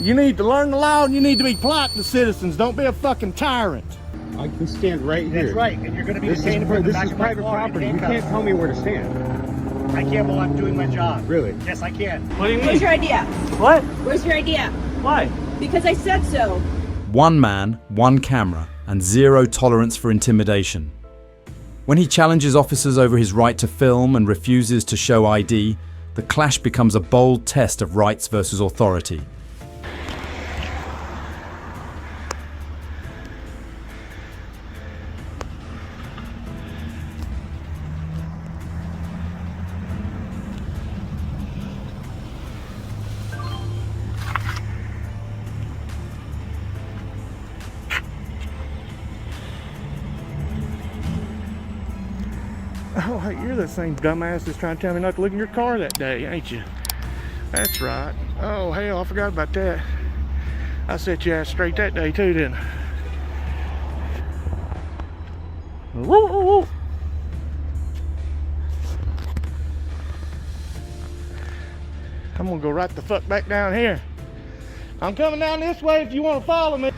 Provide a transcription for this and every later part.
You need to learn the law and you need to be polite to citizens. Don't be a fucking tyrant. I can stand right here. That's right, and you're going to be This detained in front of the is back of my private car in property. You handcuffs. can't tell me where to stand. I can while I'm doing my job. Really? Yes, I can. What do you Where's your idea? What? Where's your idea? Why? Because I said so. One man, one camera, and zero tolerance for intimidation. When he challenges officers over his right to film and refuses to show ID, the clash becomes a bold test of rights versus authority. Oh, you're the same dumbass that's trying to tell me not to look in your car that day, ain't you? That's right. Oh, hell, I forgot about that. I set your ass straight that day, too, didn't I? Woo, woo, woo. I'm gonna go right the fuck back down here. I'm coming down this way if you want to follow me.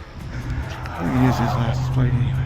Let me use this license plate anyway.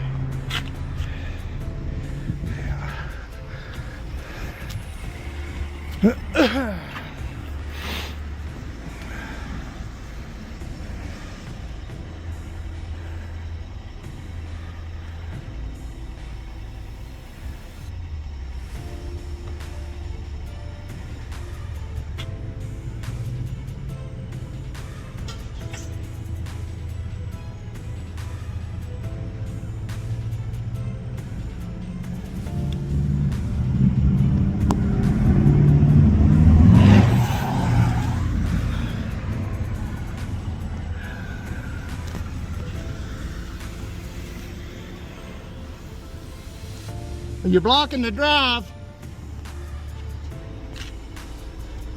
You're blocking the drive.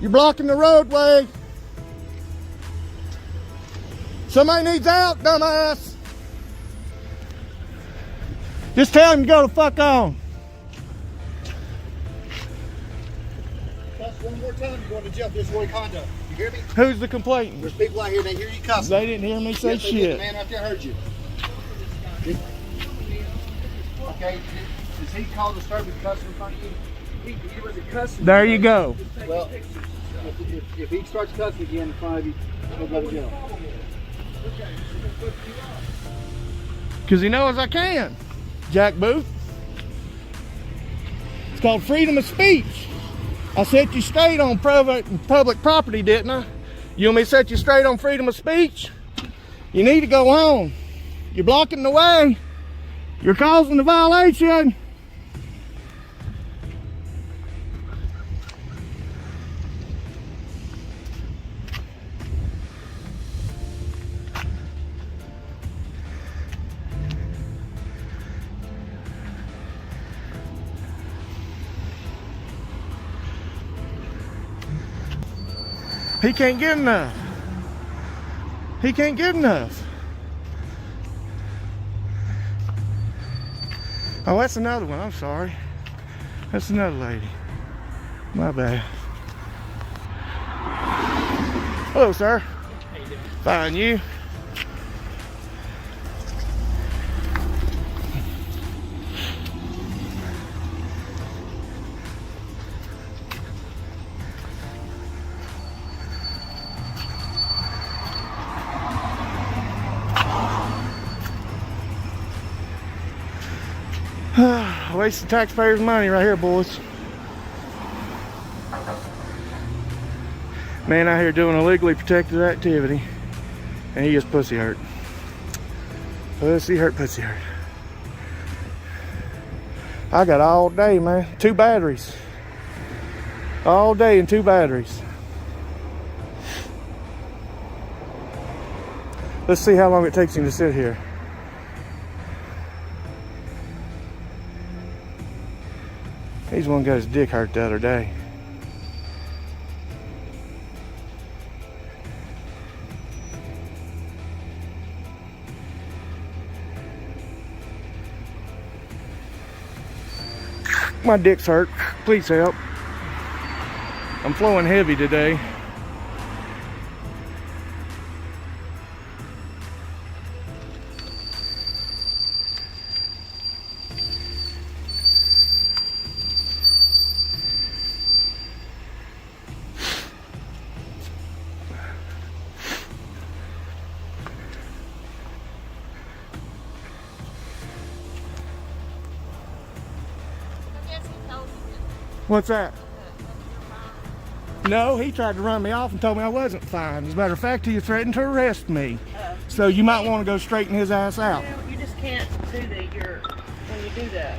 You're blocking the roadway. Somebody needs out, dumbass. Just tell him to go the fuck on. Cuss one more time, you're going to jail for disorderly conduct. You hear me? Who's the complainant? There's people out here, they hear you cussing. They didn't hear me say Yes, they did. shit. The man out there heard you. Okay, does he call the service cussing in front of you? He was a cussing. There you go. Well, if he starts cussing again in front of you, he'll go to jail. Because he knows I can. Jack Booth. It's called freedom of speech. I set you straight on public property, didn't I? You want me to set you straight on freedom of speech? You need to go home. You're blocking the way. You're causing the violation. He can't get enough. He can't get enough. Oh, that's another one. I'm sorry. That's another lady. My bad. Hello, sir. How you doing? Fine, you? Wasting taxpayers' money right here, boys. Man out here doing illegally protected activity, and he gets pussy hurt. Pussy hurt, pussy hurt. I got all day, man. 2 batteries. All day and 2 batteries. Let's see how long it takes him to sit here. He's one got his dick hurt the other day. My dick's hurt. Please help. I'm flowing heavy today. What's that? No, he tried to run me off and told me I wasn't fine. As a matter of fact, he threatened to arrest me. So you might want to go straighten his ass out. You just can't do when you do the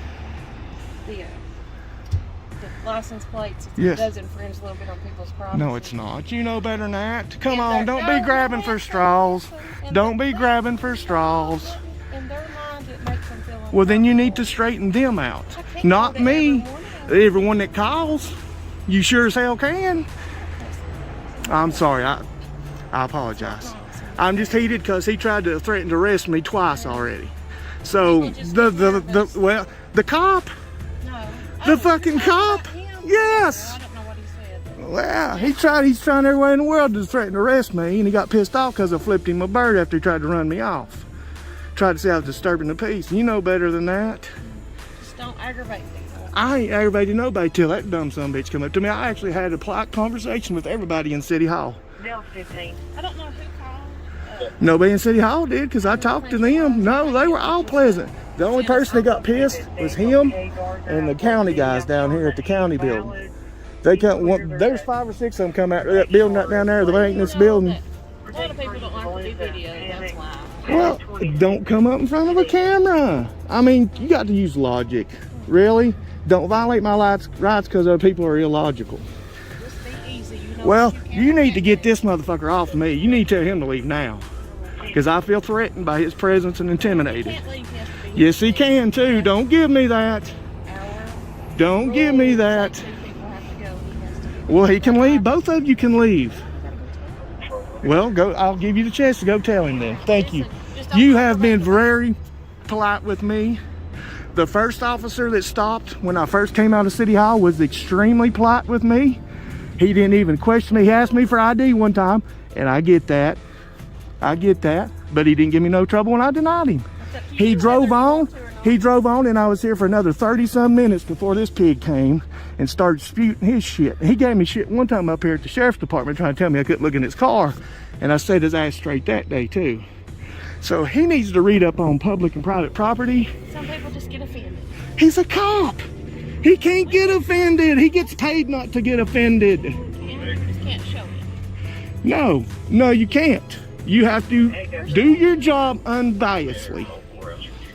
license plates, it does infringe a little bit on people's property. No, it's not. You know better than that. Come on, don't be grabbing for straws. Don't be grabbing for straws. In their mind, it makes them feel Well, then you need to straighten them out. Not me. Everyone that calls. You sure as hell can. I'm sorry. I apologize. I'm just heated because he tried to threaten to arrest me twice already. So the cop, the fucking cop. Yes. I don't know what he said. Well, he's trying every way in the world to threaten to arrest me, and he got pissed off because I flipped him a bird after he tried to run me off. Tried to say I was disturbing the peace. You know better than that. Just don't aggravate people. I ain't aggravated nobody till that dumb son bitch come up to me. I actually had a polite conversation with everybody in City Hall. I don't know who called. Nobody in City Hall did because I talked to them. No, they were all pleasant. The only person that got pissed was him and the county guys down here at the county building. They come. There's 5 or 6 of them come out of that building right down there, the maintenance building. A lot of people don't like to do videos, that's why. Well, don't come up in front of a camera. I mean, you got to use logic. Really? Don't violate my rights because other people are illogical. Just be easy. You know Well, you need to get this motherfucker off me. You need to tell him to leave now. Because I feel threatened by his presence and intimidated. He can't leave, he has to be Yes, he can too. Don't give me that. Don't give me that. Two people have to go. He has to be. Well, he can leave. Both of you can leave. Well, go. I'll give you the chance to go tell him then. Thank you. You have been very polite with me. The first officer that stopped when I first came out of City Hall was extremely polite with me. He didn't even question me. He asked me for ID one time, and I get that. I get that. But he didn't give me no trouble when I denied him. He drove on. He drove on, and I was here for another 30-some minutes before this pig came and started spewing his shit. He gave me shit one time up here at the sheriff's department trying to tell me I couldn't look in his car, and I set his ass straight that day too. So he needs to read up on public and private property. Some people just get offended. He's a cop. He can't get offended. He gets paid not to get offended. You just can't show it. No, you can't. You have to do your job unbiasedly.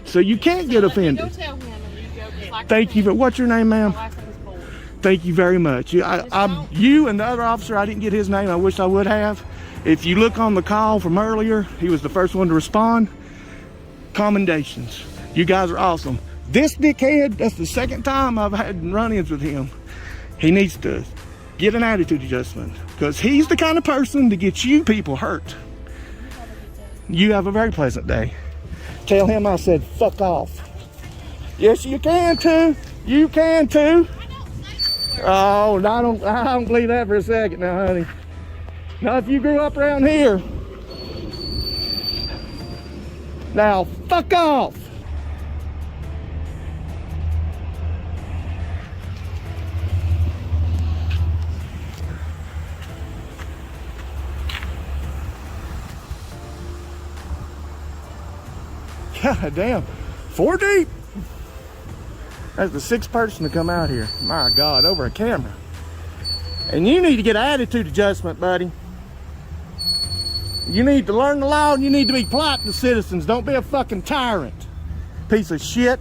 So you can't get Go offended. tell him and you go just like Thank you. What's your name, ma'am? my license board. Thank you very much. You and the other officer, I didn't get his name. I wish I would have. If you look on the call from earlier, he was the first one to respond. Commendations. You guys are awesome. This dickhead, that's the second time I've had run-ins with him. He needs to get an attitude adjustment because he's the kind of person that gets you people hurt. You have a very pleasant day. Tell him I said fuck off. Yes, you can too. You can too. Oh, I don't believe that for a second now, honey. Now, if you grew up around here, now fuck off. God damn, 4 deep. That's the 6th person to come out here. My God, over a camera. And you need to get an attitude adjustment, buddy. You need to learn the law and you need to be polite to citizens. Don't be a fucking tyrant. Piece of shit.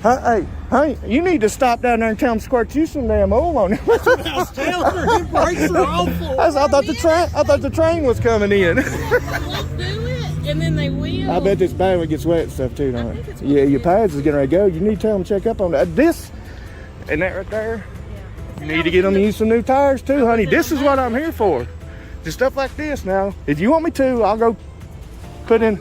Hey. Hey, you need to stop down there and tell him to squirt you some damn oil on it. That's what I was telling her. His brakes are awful. I thought the train was coming in. Let's do it, and then they will. I bet this bad when it gets wet and stuff too, don't think it? it's Yeah, your pads is getting ready to go. You need to tell them to check up on that. This and that right there. You need to get them to use some new tires too, honey. This is what I'm here for. Just stuff like this now. If you want me to, I'll go put in.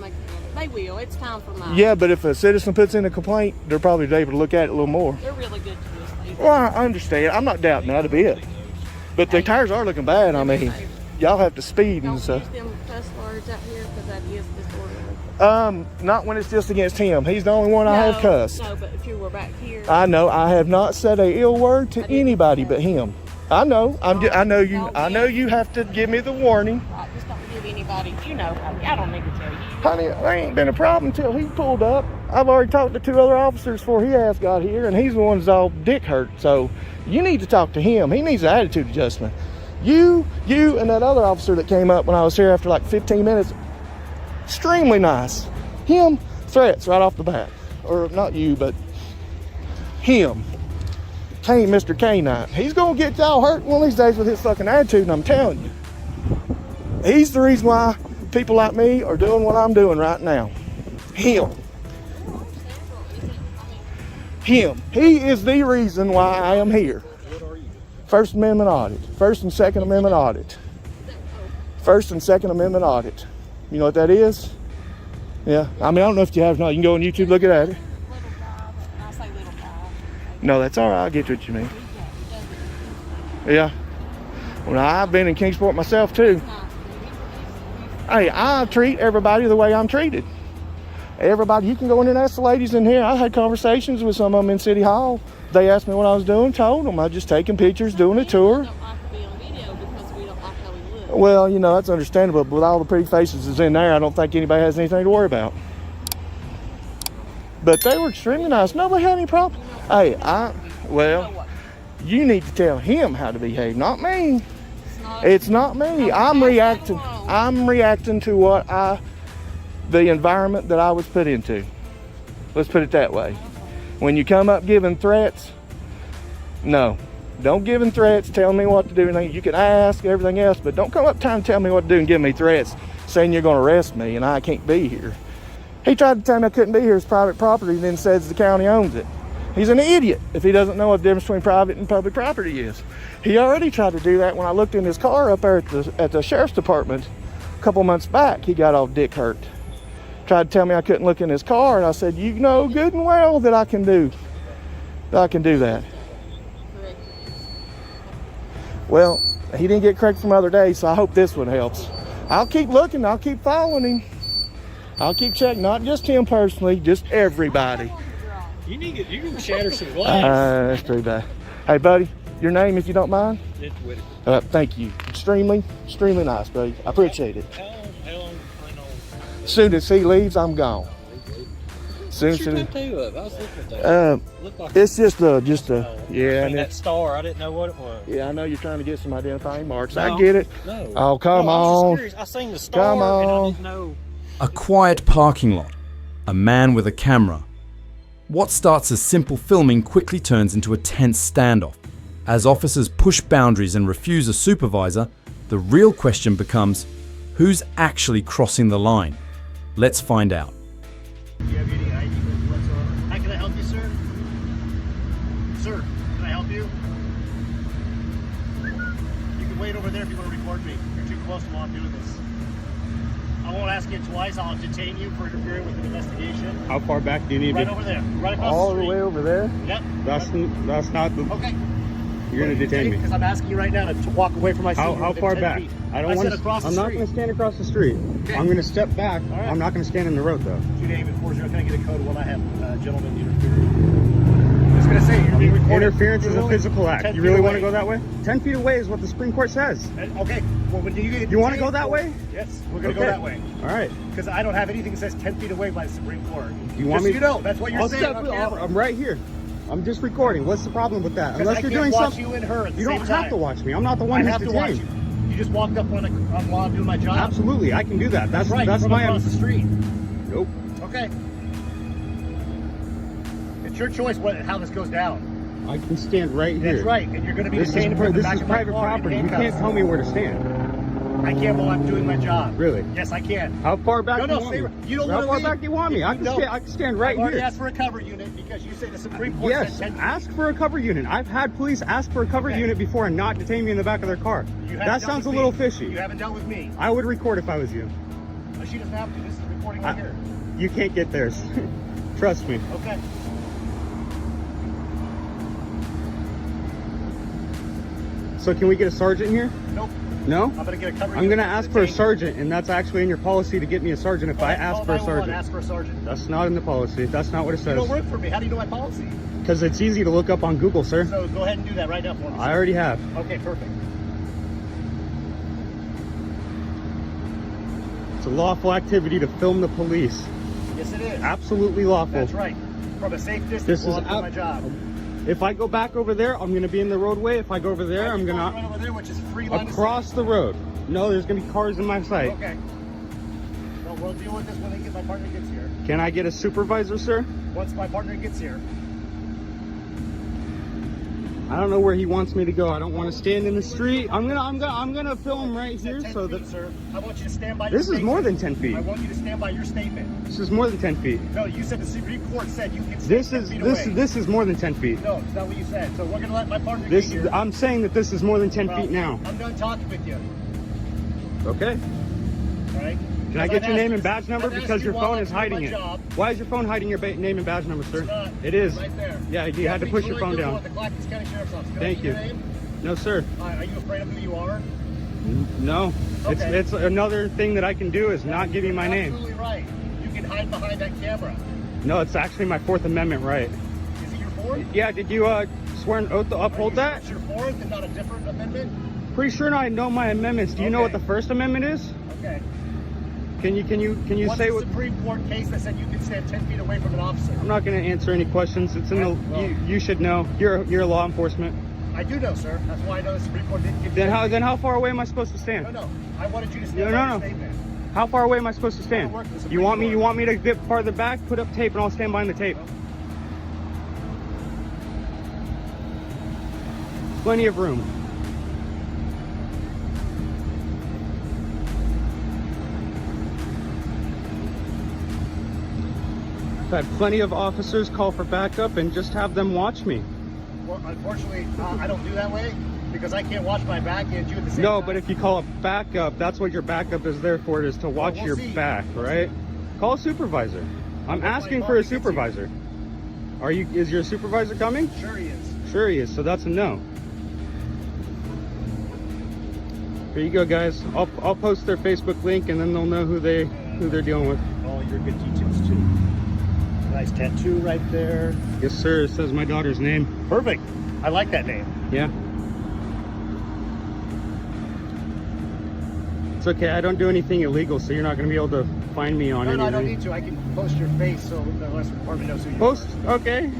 They will. It's time for mine. Yeah, but if a citizen puts in a complaint, they're probably able to look at it a little more. They're really good to us. Well, I understand. I'm not doubting that a bit. But the tires are looking bad, I mean. y'all have to speed Don't and use stuff. them cuss words out here because that is disorderly. Not when it's just against him. He's the only one I have cussed. No, but if you were back here. I know. I have not said a ill word to anybody but him. I know. I know you. I know you have to give me the warning. Right, just don't give anybody. You know, I don't need to tell you. Honey, there ain't been a problem until he pulled up. I've already talked to 2 other officers before he has got here, and he's the one that's all dick hurt. So you need to talk to him. He needs an attitude adjustment. You and that other officer that came up when I was here after like 15 minutes, extremely nice. Him, threats right off the bat. Or not you, but him. Mr. K9. He's gonna get y'all hurt one of these days with his fucking attitude, and I'm telling you. He's the reason why people like me are doing what I'm doing right now. Him. Him. He is the reason why I am here. First Amendment audit. First and Second Amendment audit. First and Second Amendment audit. You know what that is? Yeah. I mean, I don't know if you have or not. You can go on YouTube, look at it. I say little guy. No, that's all right. I get what you mean. Yeah. Well, I've been in Kingsport myself too. Hey, I treat everybody the way I'm treated. Everybody, you can go in and ask the ladies in here. I had conversations with some of them in City Hall. They asked me what I was doing, told them. I was just taking pictures, doing a tour. We don't like to be on video because we don't like how we look. Well, you know, that's understandable. But with all the pretty faces that's in there, I don't think anybody has anything to worry about. But they were extremely nice. Nobody had any problem. Hey, you need to tell him how to behave, not me. It's not me. I'm reacting to what the environment that I was put into. Let's put it that way. When you come up giving threats, no. Don't give him threats, tell me what to do. You can ask, everything else, but don't come up trying to tell me what to do and give me threats saying you're going to arrest me and I can't be here. He tried to tell me I couldn't be here. It's private property and then says the county owns it. He's an idiot if he doesn't know what the difference between private and public property is. He already tried to do that when I looked in his car up there at the sheriff's department a couple months back. He got all dick hurt. Tried to tell me I couldn't look in his car, and I said, you know good and well that I can do that. Well, he didn't get correct from other days, so I hope this one helps. I'll keep looking, I'll keep following him. I'll keep checking, not just him personally, just everybody. You can shatter some glass. That's too bad. Hey, buddy, your name, if you don't mind? It's Whitaker. Thank you. Extremely nice, buddy. I appreciate it. How long I know? As soon as he leaves, I'm gone. What's your tattoo of? I was looking at that. Looked like It's just a yeah. And that star. I didn't know what it was. Yeah, I know you're trying to get some identifying marks. No, I get it. No. Oh, come I was on. just curious. I seen the star Come on. and I didn't know. A quiet parking lot. A man with a camera. What starts as simple filming quickly turns into a tense standoff. As officers push boundaries and refuse a supervisor, the real question becomes, who's actually crossing the line? Let's find out. Do you have any ID whatsoever? Hi, can I help you, sir? Sir, can I help you? You can wait over there if you want to record me. You're too close to while I'm doing this. I won't ask you twice. I'll detain you for interfering with an investigation. How far back do you need Right to? over there. Right across All the the street. way over there? Yep. That's not the. Okay. You're gonna detain me. Because I'm asking you right now to walk away from my seat. How far back? I don't want to. I'm not going to stand across the street. Okay. I'm going to step back. All right. I'm not going to stand in the road though. 2-8-40. Can I get a code of what I have, gentlemen interfering? I was going to say, you're being recorded. Interference is You're a only physical 10 act. You feet really want away. to go that way? 10 feet away is what the Supreme Court says. Okay. Well, when you get You want to go detained- that way? Yes, we're going to Okay. go that way. All right. Because I don't have anything that says 10 feet away by the Supreme Court. You want Just me? so you know, that's what you're I'll saying step. on camera. I'm right here. I'm just recording. What's the problem with that? 'Cause Unless I you're can't doing watch something. you and her at the You same don't time. have to watch me. I'm not the one I who's have to watch detained. you. You just walked up while I'm doing my job. Absolutely, I can do that. That's right. that's from my. across the street. Nope. Okay. It's your choice how this goes down. I can stand right here. That's right, and you're going to be This is, detained in front of the this back is of my private car in property. You can't handcuffs. tell me where to stand. I can while I'm doing my job. Really? Yes, I can. How far back No, do you no, want stay me? right. You don't How want to far leave. back do you want me? I can stand right I've already here. asked for a cover unit because you say the Supreme Court Yes, said 10 feet. ask for a cover unit. I've had police ask for a cover Okay. unit before and not detain me in the back of their car. You haven't That dealt sounds a with little me. fishy. You haven't dealt with me. I would record if I was you. She doesn't have to. This is recording right here. You can't get theirs. Trust me. Okay. So can we get a sergeant here? Nope. No? I'm gonna get a cover. I'm gonna ask for a sergeant, and that's actually in your policy to get me a sergeant if I ask for a sergeant. Ask for a sergeant. That's not in the policy. That's not what it says. You don't work for me. How do you know my policy? Because it's easy to look up on Google, sir. So go ahead and do that right now for me. I already have. Okay, perfect. It's a lawful activity to film the police. Yes, it is. Absolutely lawful. That's right. From a safe distance, This is while I'm doing my job. If I go back over there, I'm gonna be in the roadway. If I go over there, I'm gonna run over there, which is free line across the road. No, there's gonna be cars in my sight. Okay. Well, we'll deal with this when my partner gets here. Can I get a supervisor, sir? Once my partner gets here. I don't know where he wants me to go. I don't want to stand in the street. I'm gonna film right here so that. Sir, I want you to stand by. This is more than 10 feet. I want you to stand by your statement. This is more than 10 feet. No, you said the Supreme Court said you can stand This 10 is feet this away. this is more than 10 feet. No, it's not what you said. So we're gonna let my partner This get here. I'm saying that this is more than 10 Well, feet now. I'm done talking with you. Okay. All right. Can I get your name and badge number because your phone is hiding it? Job. Why is your phone hiding your name and badge number, sir? It's not. It is. Right there. Yeah, you had to push your phone down. The Clackamas County Sheriff's Office. Can I Thank get you. your name? No, sir. Are you afraid of who you are? No. Okay. It's another thing that I can do is not give you my name. Absolutely right. You can hide behind that camera. No, it's actually my Fourth Amendment right. Is it your fourth? Yeah, did you swear an oath to uphold that? It's your fourth and not a different amendment? Pretty sure I know my amendments. Do you know what the First Amendment is? Okay. Can you What's say the what? Supreme Court case that said you can stand 10 feet away from an officer? I'm not going to answer any questions. It's in the. You should know. You're law enforcement. I do know, sir. That's why I know the Supreme Court didn't give you. Then how far away am I supposed to stand? No. I wanted you to stand by your statement. How far away am I supposed to stand? You want me to get farther back? Put up tape and I'll stand behind the tape. Plenty of room. I've had plenty of officers call for backup and just have them watch me. Well, unfortunately, I don't do that way because I can't watch my back and you at the same time. No, but if you call a backup, that's what your backup is there for, is to watch your back, right? Call a supervisor. I'm asking for a supervisor. Is your supervisor coming? Sure he is. Sure he is, so that's a no. Here you go, guys. I'll post their Facebook link and then they'll know who they're dealing with. Oh, you're good details too. Nice tattoo right there. Yes, sir. It says my daughter's name. Perfect. I like that name. Yeah. It's okay. I don't do anything illegal, so you're not going to be able to find me on anything. No, I don't need to. I can post your face so the rest of the department knows who you Post? are. Okay.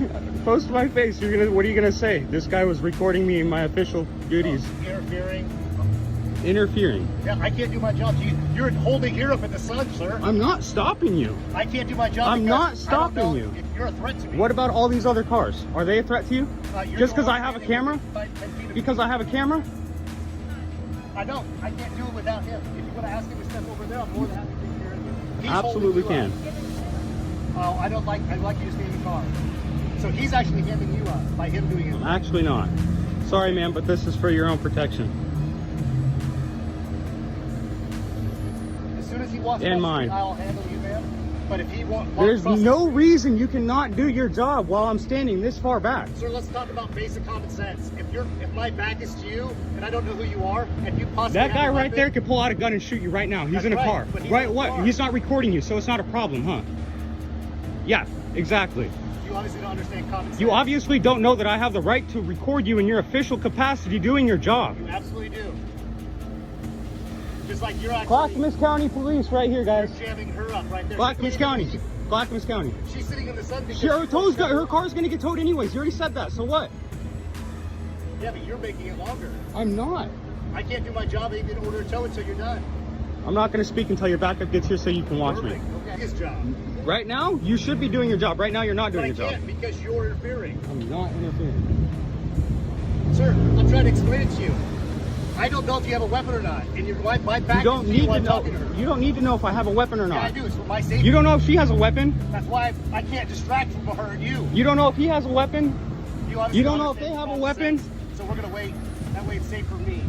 Post my face. What are you going to say? This guy was recording me in my official duties. Interfering. Yeah, I can't do my job. You're holding here up in the sun, sir. I'm not stopping you. I can't do my job. I'm not stopping you. You're a threat to me. What about all these other cars? Are they a threat to you? Just because I have a camera? Because I have a camera? I don't. I can't do it without him. If you want to ask him to step over there, I'm more than happy to take care of you. He's Absolutely can. Oh, I'd like you to stay in the car. So he's actually handing you up by him doing it. Actually not. Sorry, man, but this is for your own protection. As soon as he walks and across mine. the street, I'll handle you, man. But if he won't, there's no reason you cannot do your job while I'm standing this far back. Sir, let's talk about basic common sense. If my back is to you and I don't know who you are, and you possibly that guy right there could pull out a gun and shoot you right now. He's in a car. Right? What? He's not recording you, so it's not a problem, huh? Yeah, exactly. You obviously don't understand common sense. You obviously don't know that I have the right to record you in your official capacity doing your job. You absolutely do. Just like you're actually... Clackamas County Police right here, guys. You're jamming her up right there. Clackamas County. Clackamas County. She's sitting in the sun because... Her car's going to get towed anyways. You already said that, so what? Yeah, but you're making it longer. I'm not. I can't do my job in order to tow until you're done. I'm not going to speak until your backup gets here so you can watch me. Okay. His job. Right now, you should be doing your job. Right now, you're not doing your job. I can't because you're interfering. I'm not interfering. Sir, I'm trying to explain it to you. I don't know if you have a weapon or not. And my back you don't need to know. talking to her. You don't need to know if I have a weapon or not. Yeah, I do. It's for my safety. You don't know if she has a weapon. That's why I can't distract from her and you. You don't know if he has a weapon. You don't know if they have a weapon. So we're gonna wait. That way it's safe for me.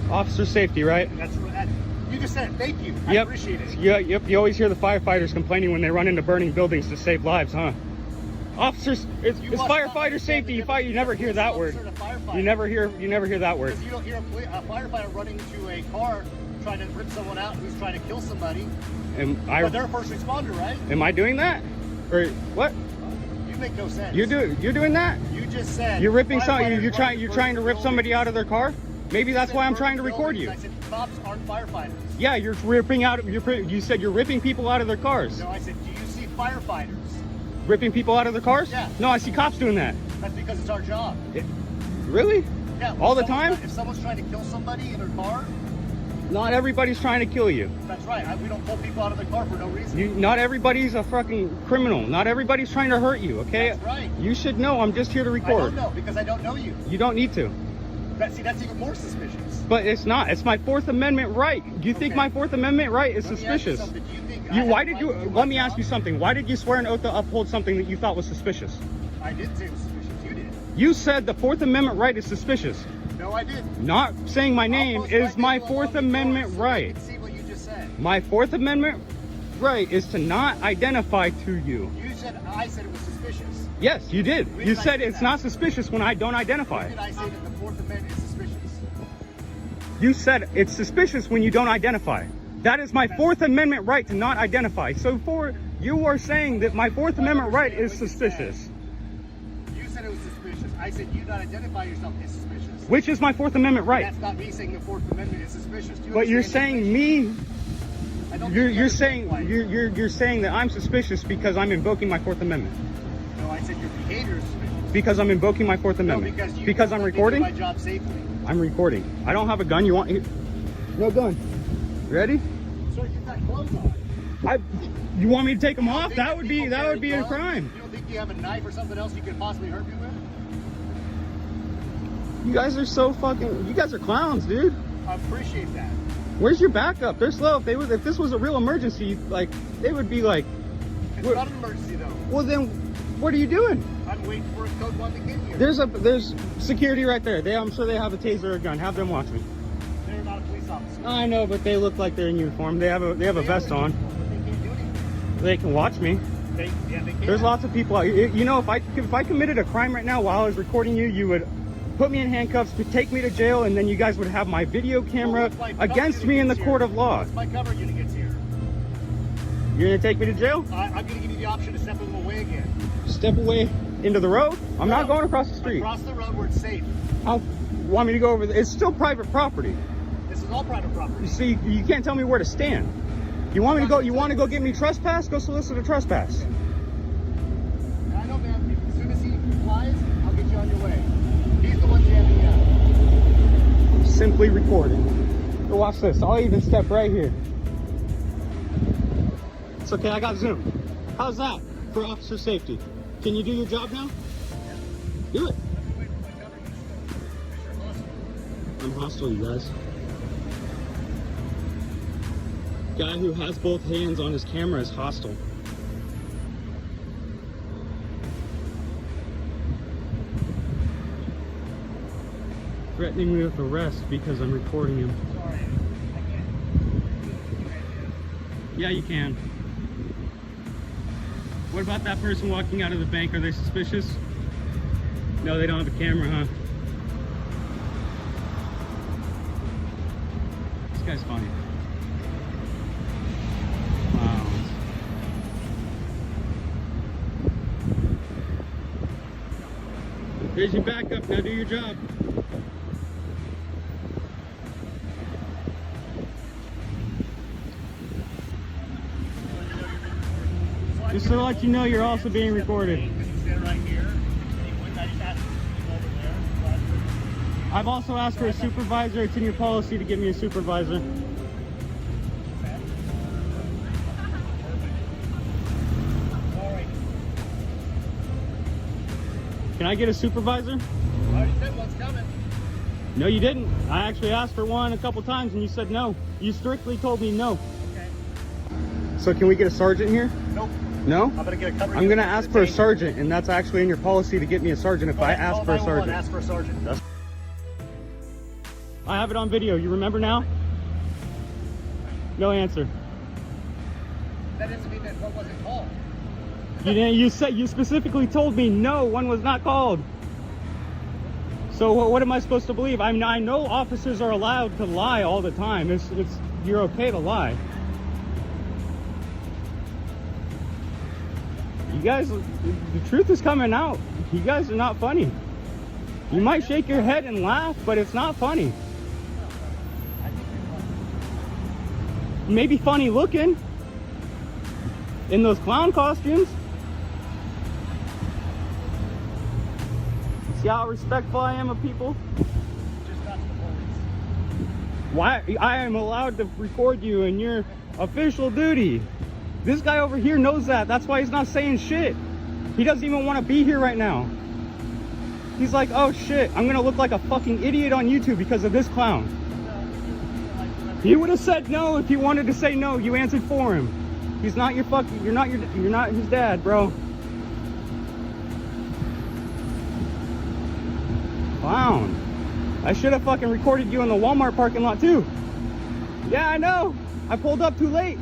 Officer safety, right? That's you just said it. Thank you. Yep. I appreciate it. Yep. You always hear the firefighters complaining when they run into burning buildings to save lives, huh? Officers, it's firefighter safety. You never hear that word. You never hear that word. Because you don't hear a firefighter running to a car trying to rip someone out who's trying to kill somebody. But they're a first responder, right? Am I doing that? Or what? You make no sense. You're doing that? You just said you're ripping something. You're trying to rip somebody out of their car. Maybe that's why I'm trying to record you. I said cops aren't firefighters. Yeah, you're ripping out. You said you're ripping people out of their cars. No, I said, do you see firefighters? Ripping people out of their cars? Yeah. No, I see cops doing that. That's because it's our job. Really? Yeah. All the time? If someone's trying to kill somebody in their car. Not everybody's trying to kill you. That's right. We don't pull people out of their car for no reason. Not everybody's a fucking criminal. Not everybody's trying to hurt you, okay? That's right. You should know I'm just here to record. I don't know because I don't know you. You don't need to. That's even more suspicious. But it's not. It's my Fourth Amendment right. Do you think my Fourth Amendment right is suspicious? Let me ask you something. Why did you swear an oath to uphold something that you thought was suspicious? I didn't say it was suspicious. You did. You said the Fourth Amendment right is suspicious. No, I didn't. Not saying my name is my Fourth Amendment right. See what you just said. My Fourth Amendment right is to not identify to you. I said it was suspicious. Yes, you did. You said it's not suspicious when I don't identify. When did I say that the Fourth Amendment is suspicious? You said it's suspicious when you don't identify. That is my Fourth Amendment right to not identify. So you are saying that my Fourth Amendment right is suspicious. You said it was suspicious. I said you not identify yourself as suspicious. Which is my Fourth Amendment right. That's not me saying the Fourth Amendment is suspicious. But you're saying me. You're saying that I'm suspicious because I'm invoking my Fourth Amendment. No, I said your behavior is suspicious. Because I'm invoking my Fourth Amendment. No, because I'm recording. My job safely. I'm recording. I don't have a gun. You want? No gun. Ready? Sir, you've got clothes on. You want me to take them off? That would be a crime. You don't think you have a knife or something else you could possibly hurt me with? You guys are so fucking. You guys are clowns, dude. I appreciate that. Where's your backup? They're slow. If this was a real emergency, like they would be like. It's not an emergency though. Well then, what are you doing? I'm waiting for a code 1 to get here. There's security right there. I'm sure they have a taser or a gun. Have them watch me. They're not a police officer. I know, but they look like they're in uniform. They have a vest on. They can't do anything. They can watch me. They can. There's lots of people out here. You know, if I committed a crime right now while I was recording you, you would put me in handcuffs, take me to jail, and then you guys would have my video camera against me in the court of law. Once my cover unit gets here. You're gonna take me to jail? I'm gonna give you the option to step them away again. Step away into the road? I'm not going across the street. Across the road where it's safe. How want me to go over there? It's still private property. This is all private property. You see, you can't tell me where to stand. You want me to go? You want to go get me trespass? Go solicit a trespass. I know, man. As soon as he flies, I'll get you on your way. He's the one jamming you out. Simply recording. Go watch this. I'll even step right here. It's okay. I got Zoom. How's that for officer safety? Can you do your job now? Do it. I'm hostile, you guys. Guy who has both hands on his camera is hostile. Threatening me with arrest because I'm recording him. Sorry, I can't. Yeah, you can. What about that person walking out of the bank? Are they suspicious? No, they don't have a camera, huh? This guy's funny. Wow. Here's your backup. Now do your job. Just to let you know, you're also being recorded. I've also asked for a supervisor. It's in your policy to give me a supervisor. Can I get a supervisor? I already said one's coming. No, you didn't. I actually asked for one a couple times and you said no. You strictly told me no. Okay. So can we get a sergeant here? Nope. No? I'm gonna get a cover. I'm gonna ask for a sergeant, and that's actually in your policy to get me a sergeant if I ask for a sergeant. Ask for a sergeant. I have it on video. You remember now? No answer. That doesn't mean that what wasn't called. You didn't. You specifically told me no, one was not called. So what am I supposed to believe? I know officers are allowed to lie all the time. You're okay to lie. You guys, the truth is coming out. You guys are not funny. You might shake your head and laugh, but it's not funny. Maybe funny looking in those clown costumes. See how respectful I am of people? Just not to the police. Why? I am allowed to record you in your official duty. This guy over here knows that. That's why he's not saying shit. He doesn't even want to be here right now. He's like, oh shit, I'm gonna look like a fucking idiot on YouTube because of this clown. He would have said no if he wanted to say no. You answered for him. He's not your fucking, you're not his dad, bro. Clown. I should have fucking recorded you in the Walmart parking lot too. Yeah, I know. I pulled up too late.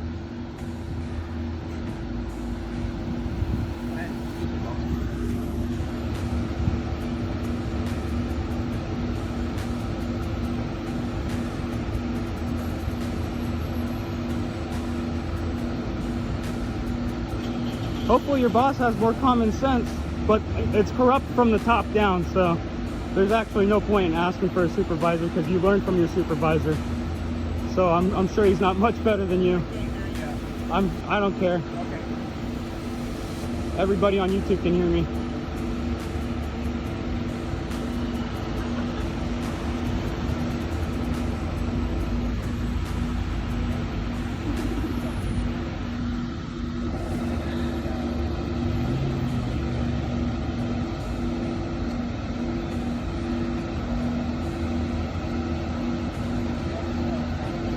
Hopefully your boss has more common sense, but it's corrupt from the top down, so there's actually no point in asking for a supervisor because you learn from your supervisor. So I'm sure he's not much better than you. I don't care. Okay. Everybody on YouTube can hear me.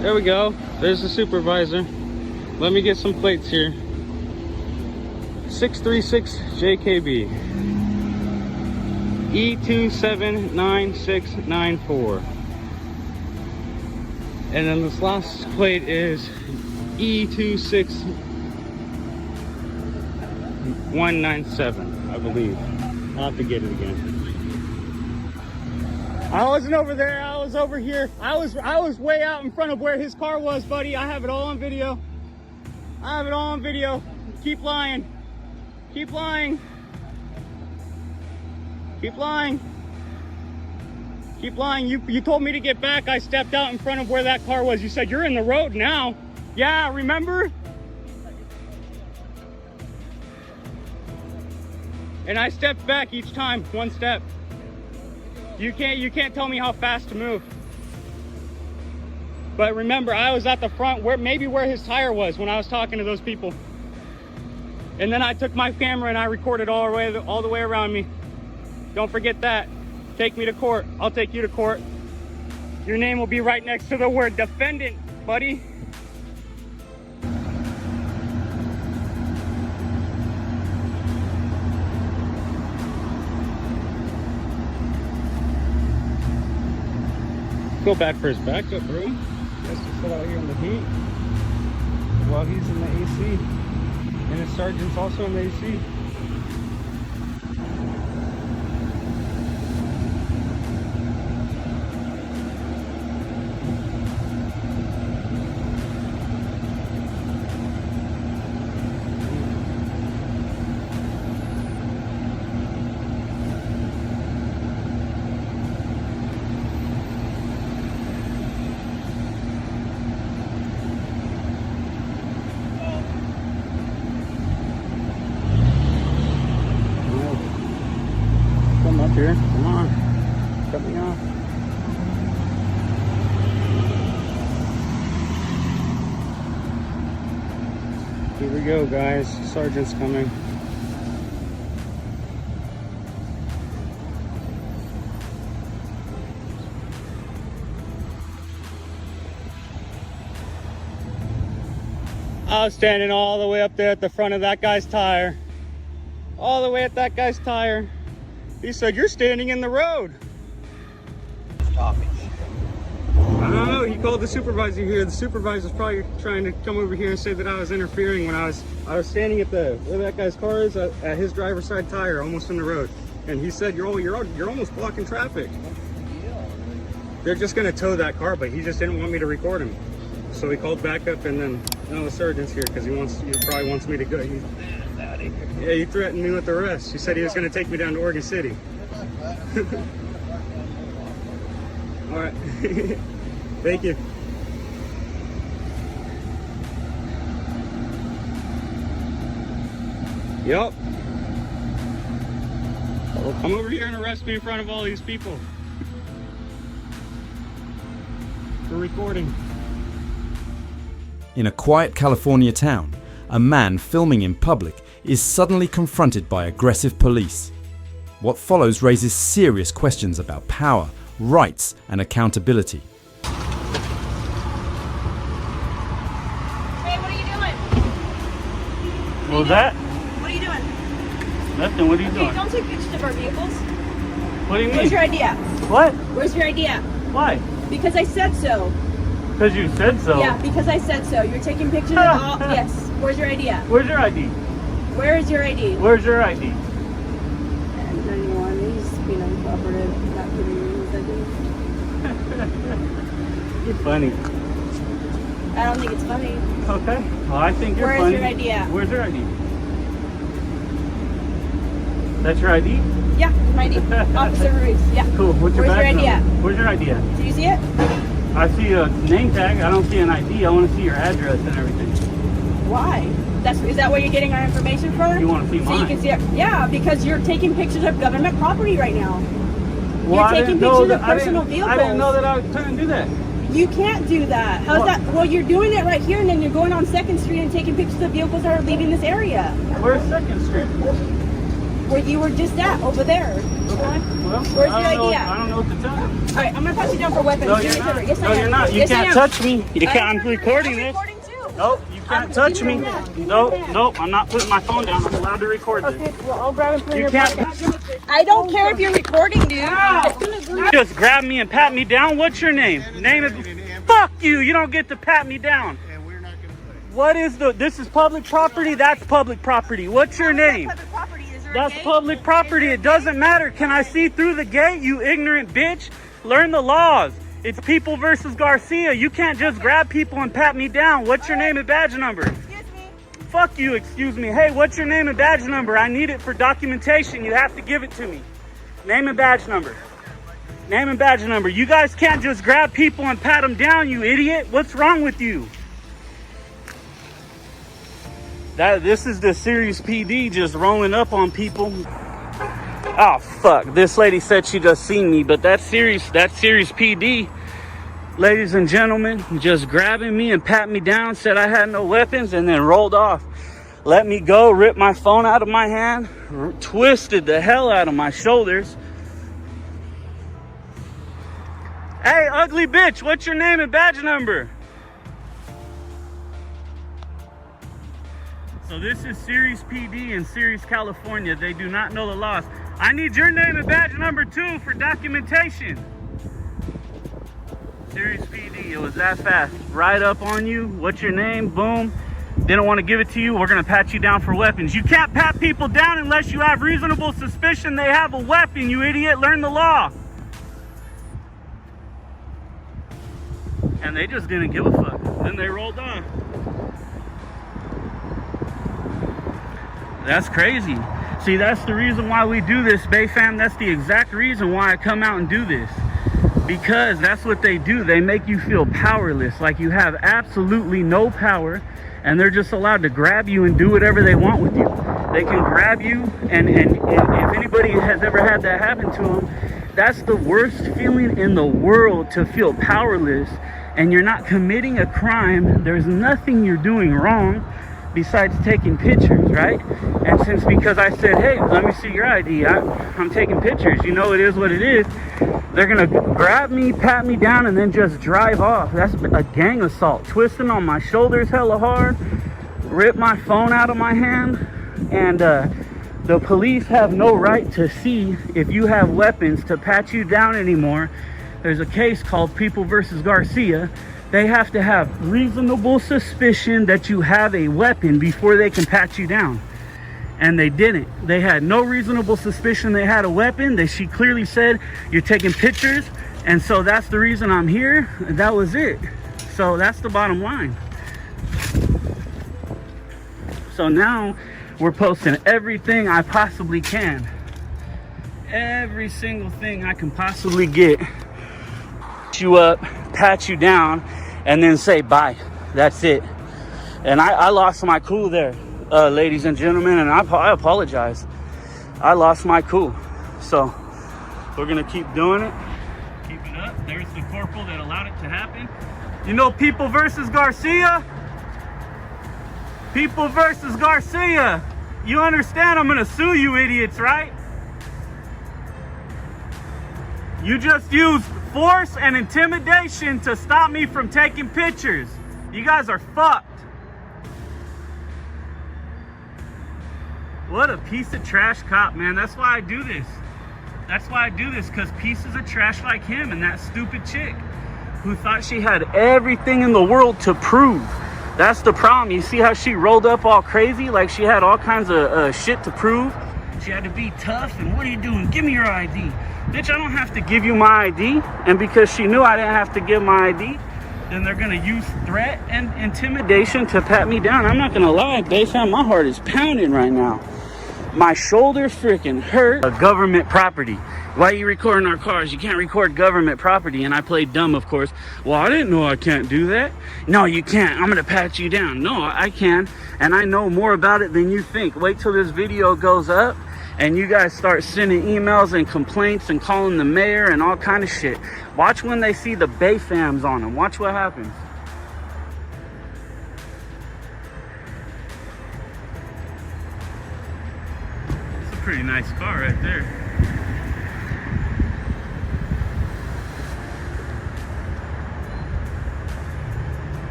There we go. There's the supervisor. Let me get some plates here. 636 JKB. E279694. And then this last plate is E26197, I believe. I'll have to get it again. I wasn't over there, I was over here. I was way out in front of where his car was, buddy. I have it all on video. I have it all on video. Keep lying. Keep lying. Keep lying. Keep lying. You told me to get back. I stepped out in front of where that car was. You said, you're in the road now. Yeah, remember? And I stepped back each time, one step. You can't tell me how fast to move. But remember, I was at the front, maybe where his tire was when I was talking to those people. And then I took my camera and I recorded all the way around me. Don't forget that. Take me to court. I'll take you to court. Your name will be right next to the word defendant, buddy. Go back for his backup, bro. He has to sit out here in the heat while he's in the AC. And his sergeant's also in the AC. Here, come on, cut me off. Here we go, guys. Sergeant's coming. I was standing all the way up there at the front of that guy's tire. All the way at that guy's tire. He said, you're standing in the road. Stop it. I don't know. He called the supervisor here. The supervisor's probably trying to come over here and say that I was interfering when I was standing at the where that guy's car is at his driver's side tire, almost in the road. And he said, "You're almost blocking traffic." They're just gonna tow that car, but he just didn't want me to record him. So he called back up, and then now the sergeant's here because he probably wants me to go. Yeah, he threatened me with arrest. He said he was gonna take me down to Oregon City. All right. Thank you. Yep. Come over here and arrest me in front of all these people for recording. In a quiet California town, a man filming in public is suddenly confronted by aggressive police. What follows raises serious questions about power, rights, and accountability. Hey, what are you doing? What was that? What are you doing? Nothing. What are you Okay, doing? don't take pictures of our vehicles. What do you mean? Where's your idea? What? Where's your idea? Why? Because I said so. Because you said so. Yeah, because I said so. You're taking pictures of all. Yes. Where's your idea? Where's your ID? Where is your ID? Where's your ID? 91. He's being uncooperative. Not giving me his ID. You're funny. I don't think it's funny. Okay. Well, I think you're Where is funny. your idea? Where's your ID? That's your ID? Yeah, my ID. Officer Ruiz. Yeah. Cool. What's your Where's your badge idea? number? Where's your idea? Do you see it? I see a name tag. I don't see an ID. I want to see your address and everything. Why? Is that where you're getting our information from? You want to see So mine? you can see it. Yeah, because you're taking pictures of government property right now. Well, You're I taking didn't know pictures of that- I personal didn't- vehicles. I didn't know that I was trying to do that. You can't do that. How's What? that? Well, you're doing it right here, and then you're going on 2nd Street and taking pictures of vehicles that are leaving this area. Where's 2nd Street? Where you were just at, over there. Well, Where's your I don't know- idea? I don't know what to tell you. All right, I'm gonna pat you down for weapons. No, Do me you're a favor. not. Yes, I No, am. you're not. You Yes, I can't am. touch me. You can't. I'm recording I'm this. recording too. Nope, you can't touch me. Nope, I'm not putting my phone down. I'm allowed to record this. Okay, well, I'll grab it from You your can't- pocket. I don't care if you're recording, dude. As soon as we- Just grab me and pat me down. What's your name? Name it. Fuck you. You don't get to pat me down. What is this is public property? That's public property. What's your name? Public property. Is there a That's gate? public property. It doesn't matter. Can I see through the gate, you ignorant bitch? Learn the laws. It's people versus Garcia. You can't just grab people and pat me down. What's your name and badge number? Excuse me. Fuck you, excuse me. Hey, what's your name and badge number? I need it for documentation. You have to give it to me. Name and badge number. Name and badge number. You guys can't just grab people and pat them down, you idiot. What's wrong with you? This is the Sirius PD just rolling up on people. Oh fuck! This lady said she just seen me, but that's Sirius PD, ladies and gentlemen, just grabbing me and patting me down, said I had no weapons, and then rolled off. Let me go, ripped my phone out of my hand, twisted the hell out of my shoulders. Hey, ugly bitch! What's your name and badge number? So this is Sirius PD in Sirius, California. They do not know the laws. I need your name and badge number too for documentation. Sirius PD, it was that fast. Right up on you. What's your name? Boom. Didn't want to give it to you. We're gonna pat you down for weapons. You can't pat people down unless you have reasonable suspicion they have a weapon, you idiot. Learn the law. And they just didn't give a fuck. Then they rolled off. That's crazy. See, that's the reason why we do this, Bay Fam. That's the exact reason why I come out and do this. Because that's what they do. They make you feel powerless, like you have absolutely no power, and they're just allowed to grab you and do whatever they want with you. They can grab you, and if anybody has ever had that happen to them, that's the worst feeling in the world, to feel powerless, and you're not committing a crime. There's nothing you're doing wrong besides taking pictures, right? And because I said, hey, let me see your ID, I'm taking pictures, you know, it is what it is, they're gonna grab me, pat me down, and then just drive off. That's a gang assault. Twisting on my shoulders hella hard, rip my phone out of my hand, and the police have no right to see if you have weapons to pat you down anymore. there's a case called People versus Garcia. They have to have reasonable suspicion that you have a weapon before they can pat you down. And they didn't. They had no reasonable suspicion they had a weapon. She clearly said, you're taking pictures, and so that's the reason I'm here. That was it. So that's the bottom line. So now we're posting everything I possibly can. Every single thing I can possibly get. You up, pat you down, and then say bye. That's it. And I lost my cool there, ladies and gentlemen, and I apologize. I lost my cool. So we're gonna keep doing it. Keep it up. There's the corporal that allowed it to happen. You know, People versus Garcia? People versus Garcia. You understand I'm gonna sue you idiots, right? You just used force and intimidation to stop me from taking pictures. You guys are fucked. What a piece of trash cop, man. That's why I do this. That's why I do this, because pieces of trash like him and that stupid chick who thought she had everything in the world to prove. That's the problem. You see how she rolled up all crazy? Like she had all kinds of shit to prove. She had to be tough, and what are you doing? Give me your ID. Bitch, I don't have to give you my ID. And because she knew I didn't have to give my ID, then they're gonna use threat and intimidation to pat me down. I'm not gonna lie, Bayfam, my heart is pounding right now. My shoulders freaking hurt. A government property. Why are you recording our cars? You can't record government property. And I played dumb, of course. Well, I didn't know I can't do that. No, you can't. I'm gonna pat you down. No, I can. And I know more about it than you think. Wait till this video goes up and you guys start sending emails and complaints and calling the mayor and all kind of shit. Watch when they see the Bayfams on them. Watch what happens. It's a pretty nice car right there.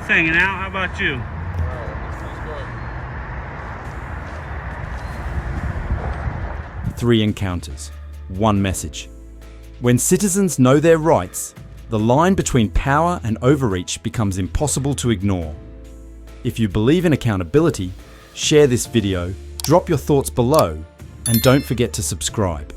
Hanging out. How about you? 3 encounters, 1 message. When citizens know their rights, the line between power and overreach becomes impossible to ignore. If you believe in accountability, share this video, drop your thoughts below, and don't forget to subscribe.